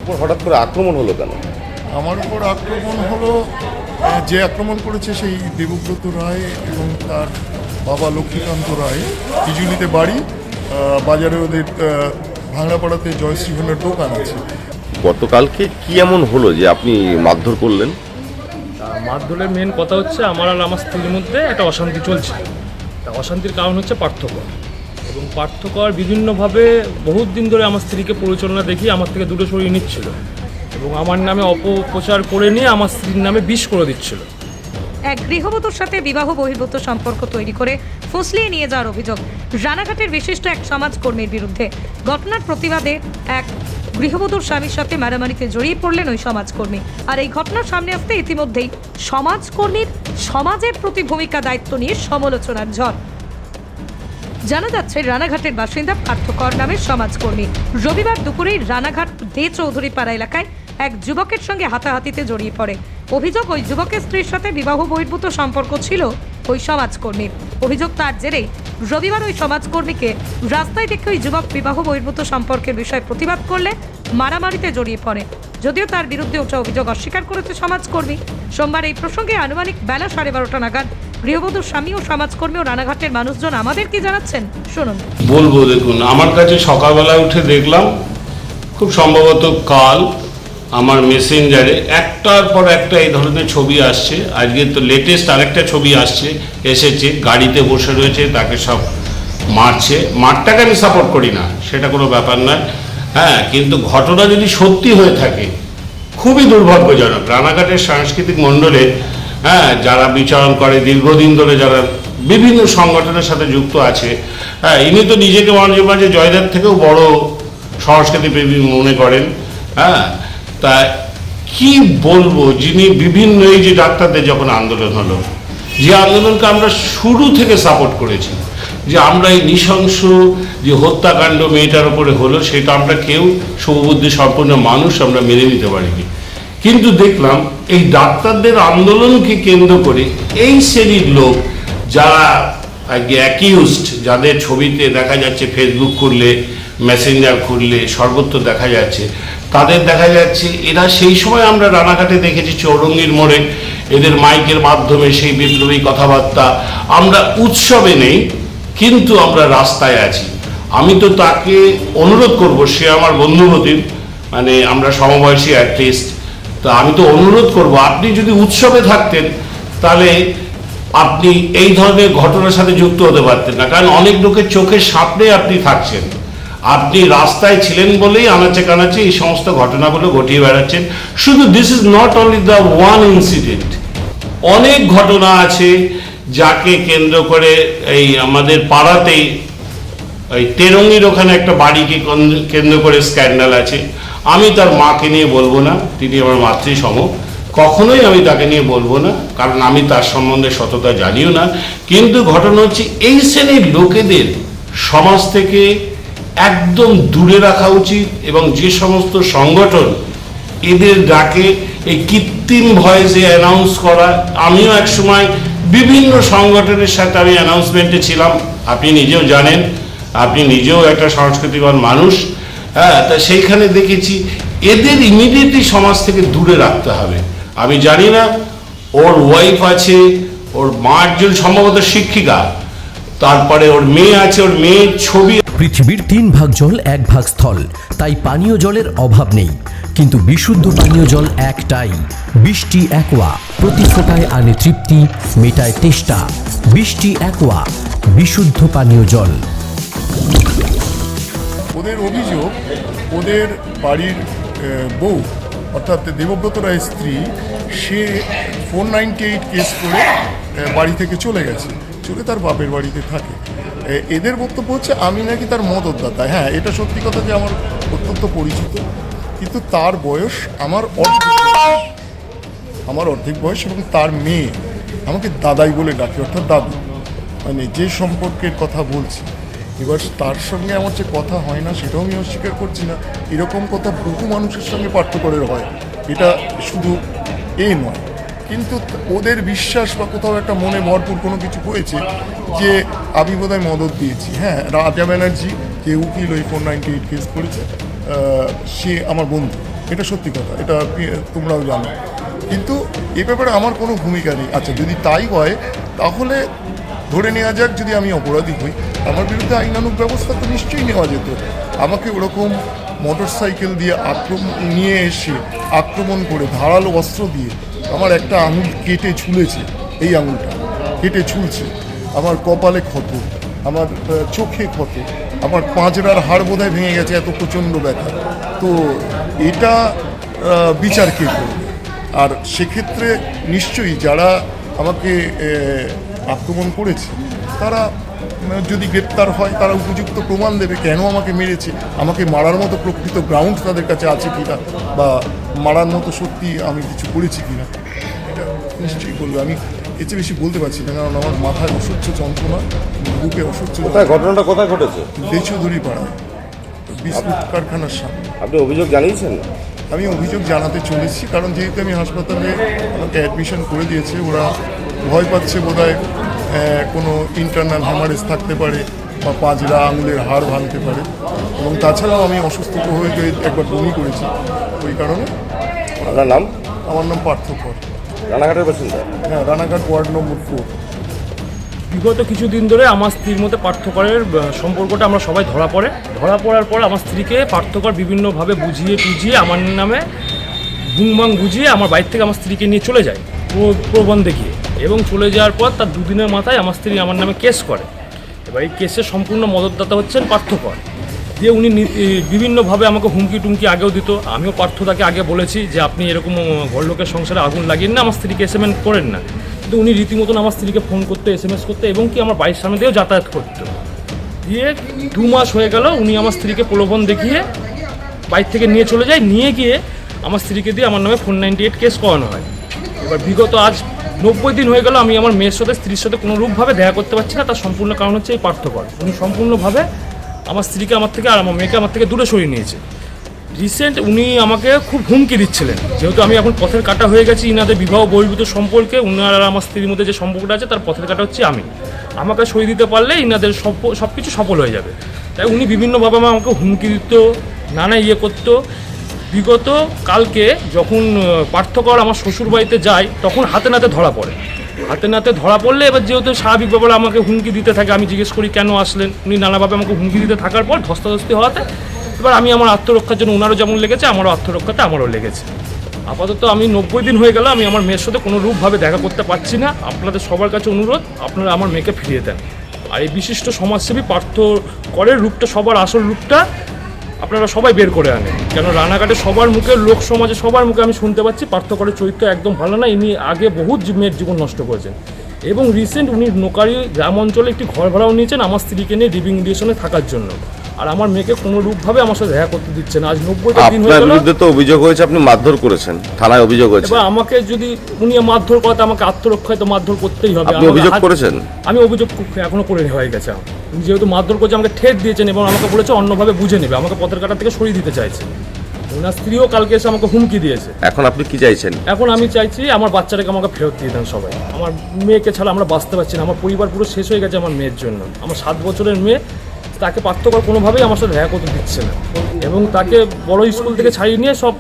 উপর হঠাৎ করে আক্রমণ হলো কেন? আমার উপর আক্রমণ হলো, যে আক্রমণ করেছে সেই দেবব্রত রায় এবং তার বাবা লক্ষ্মীকান্ত রায়। বিজুলিতে বাড়ি, বাজারে ওদের ভাঙড়াপাড়াতে জয়শ্রী হোন্ডার দোকান আছে। গতকালকে কি এমন হলো যে আপনি মারধর করলেন? মারধরের মেন কথা হচ্ছে আমার আর আমার স্ত্রীর মধ্যে একটা অশান্তি চলছে। তা অশান্তির কারণ হচ্ছে পার্থক্য, এবং পার্থক্যর বিভিন্নভাবে বহুত দিন ধরে আমার স্ত্রীকে পরিচালনা দেখিয়ে আমার থেকে দূরে সরিয়ে নিচ্ছিল এবং আমার নামে অপপ্রচার করে নিয়ে আমার স্ত্রীর নামে বিষ করে দিচ্ছিল। এক গৃহবধূর সাথে বিবাহ বহির্ভূত সম্পর্ক তৈরি করে ফুসলিয়ে নিয়ে যাওয়ার অভিযোগ রানাঘাটের বিশিষ্ট এক সমাজকর্মীর বিরুদ্ধে। ঘটনার প্রতিবাদে এক গৃহবধূর স্বামীর সাথে মারামারিতে জড়িয়ে পড়লেন ওই সমাজকর্মী। আর এই ঘটনার সামনে আসতে ইতিমধ্যেই সমাজকর্মীর সমাজের প্রতি ভূমিকা দায়িত্ব নিয়ে সমালোচনার ঝড়। জানা যাচ্ছে রানাঘাটের বাসিন্দা পার্থকর নামের সমাজকর্মী রবিবার দুপুরেই রানাঘাট দে চৌধুরী পাড়া এলাকায় এক যুবকের সঙ্গে হাতাহাতিতে জড়িয়ে পড়ে। অভিযোগ, ওই যুবকের স্ত্রীর সাথে বিবাহ বহির্ভূত সম্পর্ক ছিল ওই সমাজকর্মীর। অভিযোগ, তার জেরেই রবিবার ওই সমাজকর্মীকে রাস্তায় দেখে ওই যুবক বিবাহ বহির্ভূত সম্পর্কের বিষয়ে প্রতিবাদ করলে মারামারিতে জড়িয়ে পড়ে। যদিও তার বিরুদ্ধে ওঠা অভিযোগ অস্বীকার করেছে সমাজকর্মী। সোমবার এই প্রসঙ্গে আনুমানিক বেলা 12:30 নাগাদ গৃহবধূর স্বামী ও সমাজকর্মী ও রানাঘাটের মানুষজন আমাদের কি জানাচ্ছেন শুনুন। বলবো, দেখুন, আমার কাছে সকালবেলা উঠে দেখলাম খুব সম্ভবত কাল আমার মেসেঞ্জারে একটার পর একটা এই ধরনের ছবি আসছে। আজকে তো লেটেস্ট আরেকটা ছবি এসেছে, গাড়িতে বসে রয়েছে, তাকে সব মারছে। মারটাকে আমি সাপোর্ট করি না, সেটা কোনো ব্যাপার নয়, হ্যাঁ, কিন্তু ঘটনা যদি সত্যি হয়ে থাকে খুবই দুর্ভাগ্যজনক। রানাঘাটের সাংস্কৃতিক মণ্ডলে যারা বিচরণ করে দীর্ঘদিন ধরে, যারা বিভিন্ন সংগঠনের সাথে যুক্ত আছে, ইনি তো নিজেকে মাঝে মাঝে জয়দার থেকেও বড় সংস্কৃতি প্রেমী মনে করেন। তা কি বলবো, যিনি বিভিন্ন এই যে ডাক্তারদের যখন আন্দোলন হলো, যে আন্দোলনকে আমরা শুরু থেকে সাপোর্ট করেছি, যে আমরা এই নৃশংস যে হত্যাকাণ্ড মেয়েটার উপরে হলো, সেটা আমরা কেউ শুভবুদ্ধি সম্পন্ন মানুষ আমরা মেনে নিতে পারিনি। কিন্তু দেখলাম এই ডাক্তারদের আন্দোলনকে কেন্দ্র করে এই শ্রেণীর লোক, যারা অ্যাকিউজড, যাদের ছবিতে দেখা যাচ্ছে, ফেসবুক খুললে, মেসেঞ্জার খুললে সর্বত্র দেখা যাচ্ছে, তাদের দেখা যাচ্ছে এরা সেই সময় আমরা রানাঘাটে দেখেছি চৌরঙ্গীর মোড়ে এদের মাইকের মাধ্যমে সেই বিপ্লবী কথাবার্তা। আমরা উৎসবে নেই, কিন্তু আমরা রাস্তায় আছি। আমি তো তাকে অনুরোধ করব, সে আমার বন্ধুমতির, মানে আমরা সমবয়সী অ্যাটলিস্ট, তা আমি তো অনুরোধ করব, আপনি যদি উৎসবে থাকতেন তাহলে আপনি এই ধরনের ঘটনার সাথে যুক্ত হতে পারতেন না, কারণ অনেক লোকের চোখের সামনে আপনি থাকছেন। আপনি রাস্তায় ছিলেন বলেই আনাচে কানাচে এই সমস্ত ঘটনাগুলো ঘটিয়ে বেড়াচ্ছেন। শুধু this is not only the one incident, অনেক ঘটনা আছে যাকে কেন্দ্র করে এই আমাদের পাড়াতেই ওই তেরঙ্গির ওখানে একটা বাড়িকে কেন্দ্র করে স্ক্যান্ডাল আছে। আমি তার মাকে নিয়ে বলবো না, তিনি আমার মাতৃসম, কখনোই আমি তাকে নিয়ে বলবো না, কারণ আমি তার সম্বন্ধে সততা জানিও না। কিন্তু ঘটনা হচ্ছে এই শ্রেণীর লোকেদের সমাজ থেকে একদম দূরে রাখা উচিত, এবং যে সমস্ত সংগঠন এদের ডাকে এই কৃত্রিম ভয়েসে অ্যানাউন্স করা, আমিও এক সময় বিভিন্ন সংগঠনের সাথে আমি অ্যানাউন্সমেন্টে ছিলাম, আপনি নিজেও জানেন, আপনি নিজেও একটা সংস্কৃতিবান মানুষ, তা সেইখানে দেখেছি এদের ইমিডিয়েটলি সমাজ থেকে দূরে রাখতে হবে। আমি জানি না, ওর ওয়াইফ আছে, ওর মা একজন সম্ভবত শিক্ষিকা, তারপরে ওর মেয়ে আছে, ওর মেয়ের ছবি। পৃথিবীর 3 ভাগ জল 1 ভাগ স্থল, তাই পানীয় জলের অভাব নেই, কিন্তু বিশুদ্ধ পানীয় জল একটাই, বৃষ্টি অ্যাকোয়া। প্রতি ফোঁটায় আনে তৃপ্তি, মেটায় তেষ্টা। বৃষ্টি অ্যাকোয়া, বিশুদ্ধ পানীয় জল। ওদের অভিযোগ, ওদের বাড়ির বউ অর্থাৎ দেবব্রত রায়ের স্ত্রী, সে 498 কেস করে বাড়ি থেকে চলে গেছে, চলে তার বাপের বাড়িতে থাকে। এদের বক্তব্য হচ্ছে আমি নাকি তার মদতদাতা। হ্যাঁ, এটা সত্যি কথা যে আমার অত্যন্ত পরিচিত, কিন্তু তার বয়স আমার অর্ধেক বয়স, এবং তার মেয়ে আমাকে দাদাই বলে ডাকে, অর্থাৎ দাদু, মানে যে সম্পর্কের কথা বলছি। এবার তার সঙ্গে আমার যে কথা হয় না সেটাও আমি অস্বীকার করছি না, এরকম কথা বহু মানুষের সঙ্গে পার্থক্যের হয়, এটা শুধু নয়। কিন্তু ওদের বিশ্বাস বা কোথাও একটা মনে ভরপুর কোনো কিছু হয়েছে যে আমি বোধহয় মদত দিয়েছি। হ্যাঁ, রাজা ব্যানার্জি যে উকিল ওই 498 কেস করেছে, সে আমার বন্ধু, এটা সত্যি কথা, এটা তোমরাও জানো। কিন্তু এ ব্যাপারে আমার কোনো ভূমিকা নেই। আচ্ছা, যদি তাই হয় তাহলে ধরে নেওয়া যাক যদি আমি অপরাধী হই, আমার বিরুদ্ধে আইনানুগ ব্যবস্থা তো নিশ্চয়ই নেওয়া যেত। আমাকে ওরকম মোটর সাইকেল দিয়ে নিয়ে এসে আক্রমণ করে ধারালো অস্ত্র দিয়ে আমার একটা আঙুল কেটে ঝুলেছে, এই আঙুলটা কেটে ঝুলছে, আমার কপালে ক্ষত, আমার চোখে ক্ষত, আমার পাঁজরার হাড় বোধহয় ভেঙে গেছে, এত প্রচণ্ড ব্যথা। তো এটা বিচার কে করবে? আর সেক্ষেত্রে নিশ্চয়ই যারা আমাকে আক্রমণ করেছে তারা যদি গ্রেপ্তার হয় তারা উপযুক্ত প্রমাণ দেবে কেন আমাকে মেরেছে, আমাকে মারার মতো প্রকৃত গ্রাউন্ড তাদের কাছে আছে কিনা, বা মারার মতো সত্যি আমি কিছু করেছি কিনা, এটা নিশ্চয়ই বলবে। আমি এর চেয়ে বেশি বলতে পারছি না, কারণ আমার মাথায় অসহ্য যন্ত্রণা, বুকে অসহ্য। ঘটনাটা কোথায় ঘটেছে? বেচুধুরী পাড়ায় বিস্কুট কারখানার সামনে। আপনি অভিযোগ জানিয়েছেন? আমি অভিযোগ জানাতে চলেছি, কারণ যেহেতু আমি হাসপাতালে আমাকে অ্যাডমিশন করে দিয়েছে, ওরা ভয় পাচ্ছে বোধহয় কোনো ইন্টারনাল হ্যামারেজ থাকতে পারে বা পাঁজরা আঙুলের হাড় ভাঙতে পারে, এবং তাছাড়াও আমি অসুস্থ হয়ে গিয়ে একবার বমি করেছি, ওই কারণে। আপনার নাম? আমার নাম পার্থকর, রানাঘাটের বাসিন্দা। হ্যাঁ, রানাঘাট ওয়ার্ড নম্বর 4। বিগত কিছুদিন ধরে আমার স্ত্রীর মধ্যে পার্থকরের সম্পর্কটা আমরা সবাই ধরা পড়ার পর আমার স্ত্রীকে পার্থকর বিভিন্নভাবে বুঝিয়ে টুঝিয়ে আমার নামে বুংবাং বুঝিয়ে আমার বাড়ি থেকে আমার স্ত্রীকে নিয়ে চলে যায় প্রবন্ধ দেখিয়ে, এবং চলে যাওয়ার পর তার দুদিনের মাথায় আমার স্ত্রী আমার নামে কেস করে। এবার এই কেসের সম্পূর্ণ মদতদাতা হচ্ছেন পার্থকর। দিয়ে উনি বিভিন্নভাবে আমাকে হুমকি টুমকি আগেও দিত। আমিও পার্থতাকে আগে বলেছি যে আপনি এরকম ঘরলোকের সংসারে আগুন লাগিয়ে না, আমার স্ত্রীকে SMS করেন না। কিন্তু উনি রীতিমতন আমার স্ত্রীকে ফোন করতো, SMS করতো, এবং কি আমার বাড়ির সামনে দিয়েও যাতায়াত করতো। দিয়ে 2 মাস হয়ে গেল উনি আমার স্ত্রীকে প্রলোভন দেখিয়ে বাড়ির থেকে নিয়ে চলে যায়। নিয়ে গিয়ে আমার স্ত্রীকে দিয়ে আমার নামে 498 কেস করানো হয়। এবার বিগত আজ 90 দিন হয়ে গেল আমি আমার মেয়ের সাথে স্ত্রীর সাথে কোনোরূপভাবে দেখা করতে পারছি না। তার সম্পূর্ণ কারণ হচ্ছে এই পার্থকর। উনি সম্পূর্ণভাবে আমার স্ত্রীকে আমার থেকে আর আমার মেয়েকে আমার থেকে দূরে সরিয়ে নিয়েছে। রিসেন্ট উনি আমাকে খুব হুমকি দিচ্ছিলেন, যেহেতু আমি এখন পথের কাটা হয়ে গেছি ইনাদের বিবাহ বহির্ভূত সম্পর্কে, উনার আর আমার স্ত্রীর মধ্যে যে সম্পর্কটা আছে তার পথের কাটা হচ্ছে আমি। আমাকে সই দিতে পারলে ইনাদের সব কিছু সফল হয়ে যাবে। তাই উনি বিভিন্নভাবে আমাকে হুমকি দিত, নানা করতো। বিগত কালকে যখন পার্থকর আমার শ্বশুর বাড়িতে যায় তখন হাতে নাতে ধরা পড়ে। হাতে নাতে ধরা পড়লে এবার যেহেতু স্বাভাবিক ব্যাপারে আমাকে হুমকি দিতে থাকে, আমি জিজ্ঞেস করি কেন আসলেন, উনি নানাভাবে আমাকে হুমকি দিতে থাকার পর ধস্তাধস্তি হওয়াতে এবার আমি আমার আত্মরক্ষার জন্য, ওনারও যেমন লেগেছে আমারও আত্মরক্ষাতে আমারও লেগেছে। আপাতত আমি 90 দিন হয়ে গেল আমি আমার মেয়ের সাথে কোনো রূপভাবে দেখা করতে পারছি না। আপনাদের সবার কাছে অনুরোধ, আপনারা আমার মেয়েকে ফিরিয়ে দেন। আর এই বিশিষ্ট সমাজসেবী পার্থকরের রূপটা, সবার আসল রূপটা আপনারা সবাই বের করে আনেন, কেন রানাঘাটে সবার মুখে, লোক সমাজে সবার মুখে আমি শুনতে পাচ্ছি পার্থকরের চরিত্র একদম ভালো না। ইনি আগে বহুত মেয়ের জীবন নষ্ট করেছেন, এবং রিসেন্ট উনি নোকারি গ্রাম অঞ্চলে একটি ঘর ভাড়াও নিয়েছেন আমার স্ত্রীকে নিয়ে লিভিং রিলেশনে থাকার জন্য। আর আমার মেয়েকে কোনো রূপভাবে আমার সাথে দেখা করতে দিচ্ছে না। আজ 90টা দিন হয়ে গেল। আপনার বিরুদ্ধে তো অভিযোগ হয়েছে আপনি মারধর করেছেন, থানায় অভিযোগ হয়েছে। এবার আমাকে যদি উনি মারধর করতে, আমাকে আত্মরক্ষায় তো মারধর করতেই হবে। আপনি অভিযোগ করেছেন? আমি অভিযোগ এখনো করে হয়ে গেছে। উনি যেহেতু মারধর করছে, আমাকে ঠেট দিয়েছেন এবং আমাকে বলেছে অন্যভাবে বুঝে নেবে, আমাকে পথের কাটা থেকে সরিয়ে দিতে চাইছে। ওনার স্ত্রীও কালকে এসে আমাকে হুমকি দিয়েছে। এখন আপনি কি চাইছেন? এখন আমি চাইছি আমার বাচ্চাটাকে আমাকে ফেরত দিয়ে দেন সবাই। আমার মেয়েকে ছাড়া আমরা বাঁচতে পারছি না, আমার পরিবার পুরো শেষ হয়ে গেছে আমার মেয়ের জন্য। আমার 7 বছরের মেয়ে, তাকে পার্থকর কোনোভাবেই আমার সাথে দেখা করতে দিচ্ছে না, এবং তাকে বড় স্কুল থেকে ছাড়িয়ে নিয়ে সব,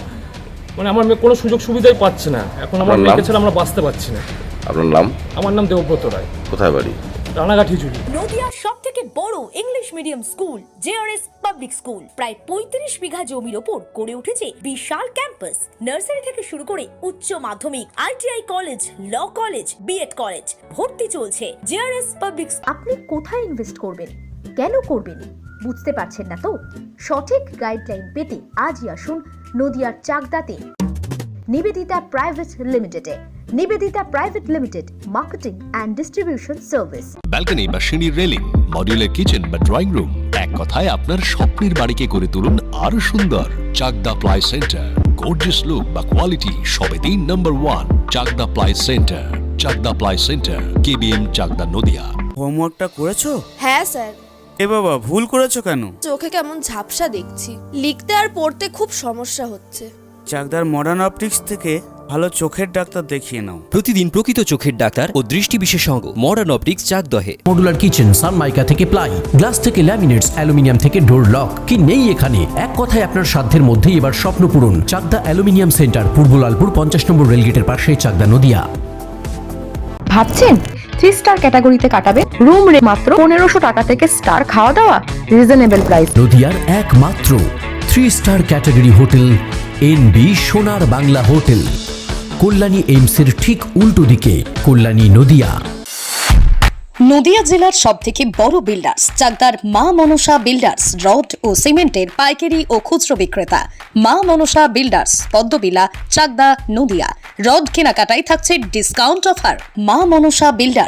মানে আমার মেয়ে কোনো সুযোগ সুবিধাই পাচ্ছে না। এখন আমার মেয়েকে ছাড়া আমরা বাঁচতে পারছি না। আপনার নাম? আমার নাম দেবব্রত রায়। কোথায় বাড়ি? রানাঘাট হিজুরি। নদিয়ার সবথেকে বড় English medium school JRS public school প্রায় 35 বিঘা জমির ওপর গড়ে উঠেছে বিশাল ক্যাম্পাস। নার্সারি থেকে শুরু করে উচ্চ মাধ্যমিক, ITI college, law college, BEd college, ভর্তি চলছে। JRS public. আপনি কোথায় ইনভেস্ট করবেন, কেন করবেন, বুঝতে পারছেন না তো? সঠিক গাইডলাইন পেতে আজই আসুন নদিয়ার চাকদাতে নিবেদিতা প্রাইভেট লিমিটেডে। Nivedita private limited, marketing and distribution service. Balcony বা সিঁড়ির রেলিং, মডিউলার কিচেন বা ড্রয়িং রুম, এক কথায় আপনার স্বপ্নের বাড়িকে করে তুলুন আরো সুন্দর। Chakda ply centre, gorgeous look বা কোয়ালিটি সবে 3 number 1 Chakda ply centre. Chakda ply centre, KBM Chakda Nadia. হোমওয়ার্কটা করেছো? হ্যাঁ স্যার। এ বাবা, ভুল করেছো কেন? চোখে কেমন ঝাপসা দেখছি, লিখতে আর পড়তে খুব সমস্যা হচ্ছে। চাকদার মডার্ন অপটিক্স থেকে ভালো চোখের ডাক্তার দেখিয়ে নাও। প্রতিদিন প্রকৃত চোখের ডাক্তার ও দৃষ্টি বিশেষজ্ঞ মডার্ন অপটিক্স চাকদহে। মডুলার কিচেন, সানমাইকা থেকে প্লাই, গ্লাস থেকে ল্যামিনেটস, অ্যালুমিনিয়াম থেকে ডোর লক, কি নেই এখানে? এক কথায় আপনার সাধ্যের মধ্যেই এবার স্বপ্ন পূরণ। চাকদা অ্যালুমিনিয়াম সেন্টার, পূর্ব লালপুর 50 নম্বর রেলগেটের পাশে, চাকদা নদিয়া। ভাবছেন 3 স্টার ক্যাটাগরিতে কাটাবে? রুম রে মাত্র 1500 টাকা থেকে স্টার, খাওয়া দাওয়া রিজনেবল প্রাইস। নদিয়ার একমাত্র 3 স্টার ক্যাটাগরি হোটেল এনবি সোনার বাংলা হোটেল, কল্যাণী এইমসের ঠিক উল্টো দিকে, কল্যাণী নদিয়া। নদিয়া জেলার সবথেকে বড় বিল্ডার্স চাকদার মা মনসা বিল্ডার্স, রড ও সিমেন্টের পাইকারি ও খুচরো বিক্রেতা। মা মনসা বিল্ডার্স, পদ্মবিলা, চাকদা, নদিয়া। রড কেনাকাটায় থাকছে ডিসকাউন্ট অফার। মা মনসা বিল্ডার্স।